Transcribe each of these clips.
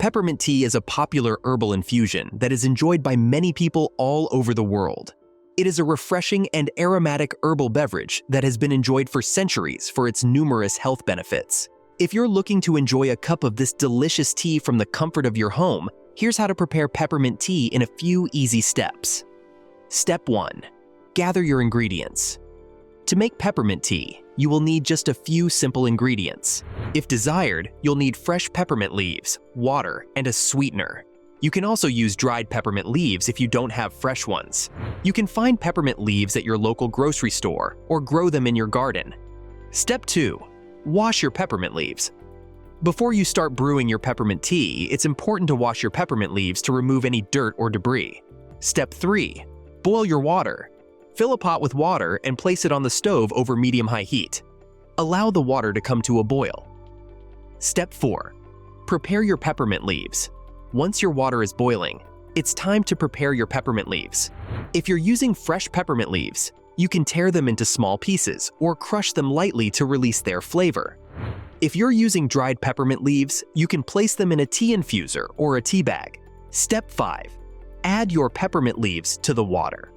Peppermint tea is a popular herbal infusion that is enjoyed by many people all over the world. It is a refreshing and aromatic herbal beverage that has been enjoyed for centuries for its numerous health benefits. If you're looking to enjoy a cup of this delicious tea from the comfort of your home, here's how to prepare peppermint tea in a few easy steps. Step 1. Gather your ingredients. To make peppermint tea, you will need just a few simple ingredients. If desired, you'll need fresh peppermint leaves, water, and a sweetener. You can also use dried peppermint leaves if you don't have fresh ones. You can find peppermint leaves at your local grocery store or grow them in your garden. Step 2. Wash your peppermint leaves. Before you start brewing your peppermint tea, it's important to wash your peppermint leaves to remove any dirt or debris. Step 3. Boil your water. Fill a pot with water and place it on the stove over medium-high heat. Allow the water to come to a boil. Step 4. Prepare your peppermint leaves. Once your water is boiling, it's time to prepare your peppermint leaves. If you're using fresh peppermint leaves, you can tear them into small pieces or crush them lightly to release their flavor. If you're using dried peppermint leaves, you can place them in a tea infuser or a tea bag. Step 5. Add your peppermint leaves to the water.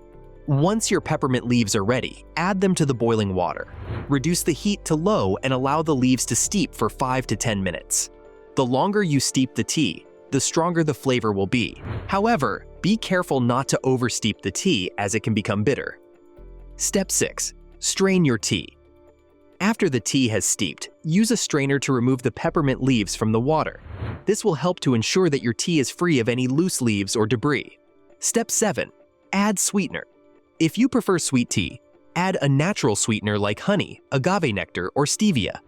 Once your peppermint leaves are ready, add them to the boiling water. Reduce the heat to low and allow the leaves to steep for 5 to 10 minutes. The longer you steep the tea, the stronger the flavor will be. However, be careful not to oversteep the tea as it can become bitter. Step 6. Strain your tea. After the tea has steeped, use a strainer to remove the peppermint leaves from the water. This will help to ensure that your tea is free of any loose leaves or debris. Step 7. Add sweetener. If you prefer sweet tea, add a natural sweetener like honey, agave nectar, or stevia.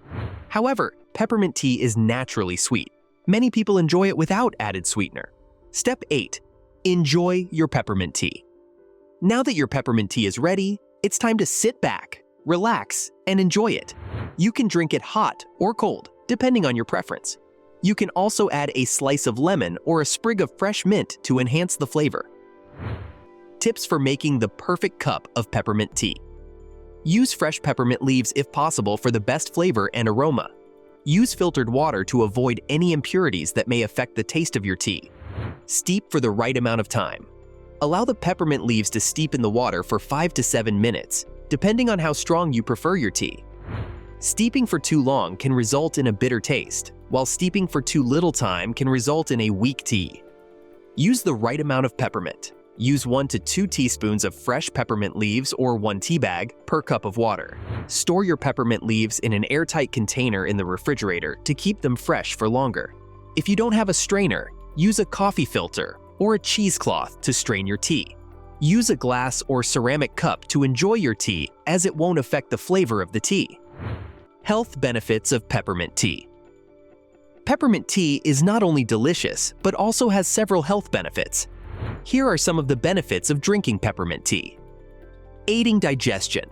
However, peppermint tea is naturally sweet. Many people enjoy it without added sweetener. Step 8. Enjoy your peppermint tea. Now that your peppermint tea is ready, it's time to sit back, relax, and enjoy it. You can drink it hot or cold, depending on your preference. You can also add a slice of lemon or a sprig of fresh mint to enhance the flavor. Tips for making the perfect cup of peppermint tea. Use fresh peppermint leaves if possible for the best flavor and aroma. Use filtered water to avoid any impurities that may affect the taste of your tea. Steep for the right amount of time. Allow the peppermint leaves to steep in the water for 5 to 7 minutes, depending on how strong you prefer your tea. Steeping for too long can result in a bitter taste, while steeping for too little time can result in a weak tea. Use the right amount of peppermint. Use 1 to 2 teaspoons of fresh peppermint leaves or 1 tea bag per cup of water. Store your peppermint leaves in an airtight container in the refrigerator to keep them fresh for longer. If you don't have a strainer, use a coffee filter or a cheesecloth to strain your tea. Use a glass or ceramic cup to enjoy your tea, as it won't affect the flavor of the tea. Health benefits of peppermint tea. Peppermint tea is not only delicious, but also has several health benefits. Here are some of the benefits of drinking peppermint tea. Aiding digestion.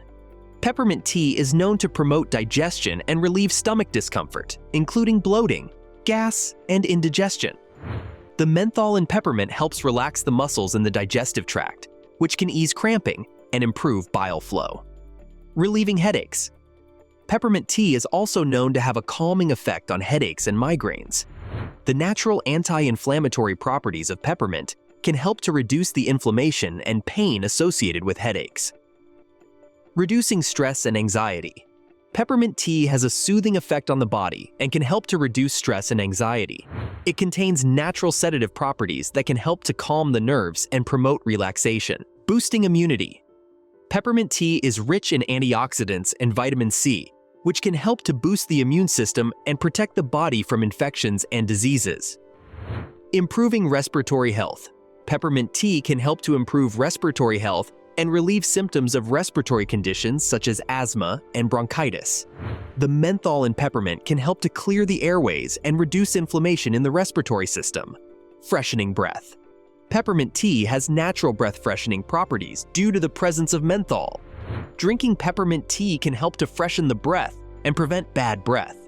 Peppermint tea is known to promote digestion and relieve stomach discomfort, including bloating, gas, and indigestion. The menthol in peppermint helps relax the muscles in the digestive tract, which can ease cramping and improve bile flow. Relieving headaches. Peppermint tea is also known to have a calming effect on headaches and migraines. The natural anti-inflammatory properties of peppermint can help to reduce the inflammation and pain associated with headaches. Reducing stress and anxiety. Peppermint tea has a soothing effect on the body and can help to reduce stress and anxiety. It contains natural sedative properties that can help to calm the nerves and promote relaxation. Boosting immunity. Peppermint tea is rich in antioxidants and vitamin C, which can help to boost the immune system and protect the body from infections and diseases. Improving respiratory health. Peppermint tea can help to improve respiratory health and relieve symptoms of respiratory conditions such as asthma and bronchitis. The menthol in peppermint can help to clear the airways and reduce inflammation in the respiratory system. Freshening breath. Peppermint tea has natural breath freshening properties due to the presence of menthol. Drinking peppermint tea can help to freshen the breath and prevent bad breath.